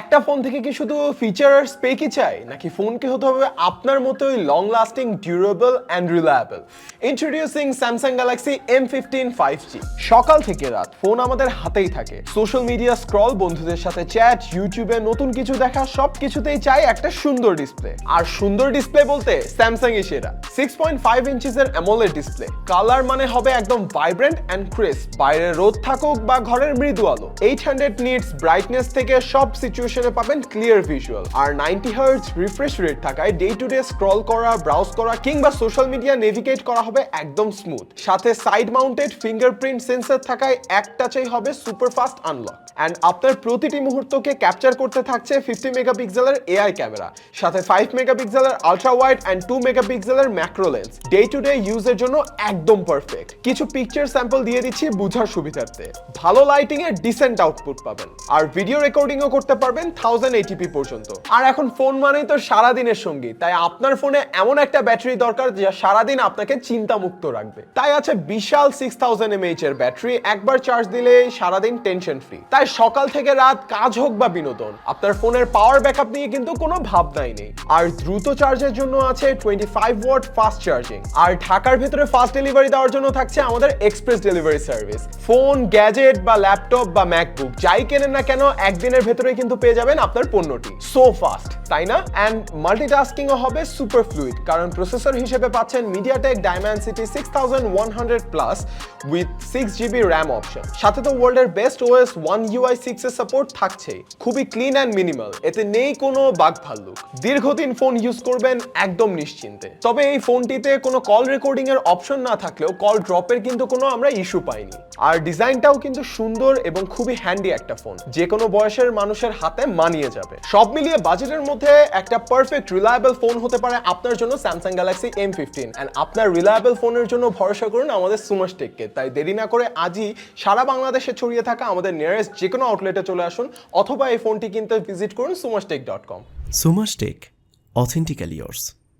একটা ফোন থেকে কি শুধু ফিচার আর স্পেকই চাই, নাকি ফোনকে হতে হবে আপনার মতোই long lasting, durable and reliable? Introducing Samsung Galaxy M15 5G। সকাল থেকে রাত ফোন আমাদের হাতেই থাকে। সোশ্যাল মিডিয়া স্ক্রল, বন্ধুদের সাথে চ্যাট, ইউটিউবে নতুন কিছু দেখা, সব কিছুতেই চাই একটা সুন্দর ডিসপ্লে। আর সুন্দর ডিসপ্লে বলতে স্যামসাং এর সেরা 6.5 ইঞ্চিসের অ্যামোলেড ডিসপ্লে। কালার মানে হবে একদম ভাইব্রেন্ট অ্যান্ড ক্রিস্প, বাইরে রোদ থাকুক বা ঘরের মৃদু আলো। 800 নিটস ব্রাইটনেস থেকে সব সিচুয়েশনে পাবেন ক্লিয়ার ভিজুয়াল। আর 90 হার্টজ রিফ্রেশ রেট থাকায় ডে টু ডে স্ক্রল করা, ব্রাউজ করা কিংবা সোশ্যাল মিডিয়া নেভিগেট করা হবে একদম স্মুথ। সাথে সাইড মাউন্টেড ফিঙ্গারপ্রিন্ট সেন্সর থাকায় এক টাচেই হবে সুপার ফাস্ট আনলক। অ্যান্ড আপনার প্রতিটি মুহূর্তকে ক্যাপচার করতে থাকছে 50 মেগাপিক্সেলের এআই ক্যামেরা, সাথে 5 মেগাপিক্সেলের আলট্রা ওয়াইড অ্যান্ড 2 মেগাপিক্সেলের macro lens. Day to day ইউজের জন্য একদম পারফেক্ট। কিছু পিকচার স্যাম্পল দিয়ে দিচ্ছি বুঝার সুবিধার্থে। ভালো লাইটিং এর ডিসেন্ট আউটপুট পাবেন, আর ভিডিও রেকর্ডিংও করতে পারবেন 1080p পর্যন্ত। আর এখন ফোন মানেই তো সারাদিনের সঙ্গী, তাই আপনার ফোনে এমন একটা ব্যাটারি দরকার যা সারাদিন আপনাকে চিন্তামুক্ত রাখবে। তাই আছে বিশাল 6000 mAh এর ব্যাটারি, একবার চার্জ দিলে সারাদিন টেনশন ফ্রি। তাই সকাল থেকে রাত, কাজ হোক বা বিনোদন, আপনার ফোনের পাওয়ার ব্যাকআপ নিয়ে কিন্তু কোনো ভাবনাই নেই। আর দ্রুত চার্জের জন্য আছে 25 ওয়াট ফাস্ট চার্জিং। আর ঢাকার ভেতরে ফাস্ট ডেলিভারি দেওয়ার জন্য থাকছে আমাদের express delivery service. Phone, gadget বা ল্যাপটপ বা ম্যাকবুক যাই কেনেন না কেন, একদিনের ভেতরে কিন্তু পেয়ে যাবেন আপনার পণ্যটি। সো ফাস্ট, তাই না? অ্যান্ড মাল্টিটাস্কিংও হবে সুপার ফ্লুইড, কারণ প্রসেসর হিসেবে পাচ্ছেন MediaTek Dimensity 6100 plus with 6GB RAM option. সাথে তো ওয়ার্ল্ডের বেস্ট OS One UI 6 এর সাপোর্ট থাকছেই। খুবই ক্লিন অ্যান্ড মিনিমাল, এতে নেই কোনো বাগ ভাল্লুক। দীর্ঘদিন ফোন ইউজ করবেন একদম নিশ্চিন্তে। তবে এই ফোনটিতে কোনো কল রেকর্ডিং এর অপশন না থাকলেও কল ড্রপের কিন্তু কোনো আমরা ইস্যু পাইনি। আর ডিজাইনটাও কিন্তু সুন্দর এবং খুবই হ্যান্ডি একটা ফোন, যে কোনো বয়সের মানুষের হাতে মানিয়ে যাবে। সব মিলিয়ে বাজেটের মধ্যে একটা পারফেক্ট রিলায়েবল ফোন হতে পারে আপনার জন্য স্যামসাং গ্যালাক্সি M15। এন্ড আপনার রিলায়েবল ফোনের জন্য ভরসা করুন আমাদের সুমাস টেককে। তাই দেরি না করে আজই সারা বাংলাদেশে ছড়িয়ে থাকা আমাদের নিয়ারেস্ট যে কোনো আউটলেটে চলে আসুন, অথবা এই ফোনটি কিনতে ভিজিট করুন sumastek.com। Sumastek, authentically yours।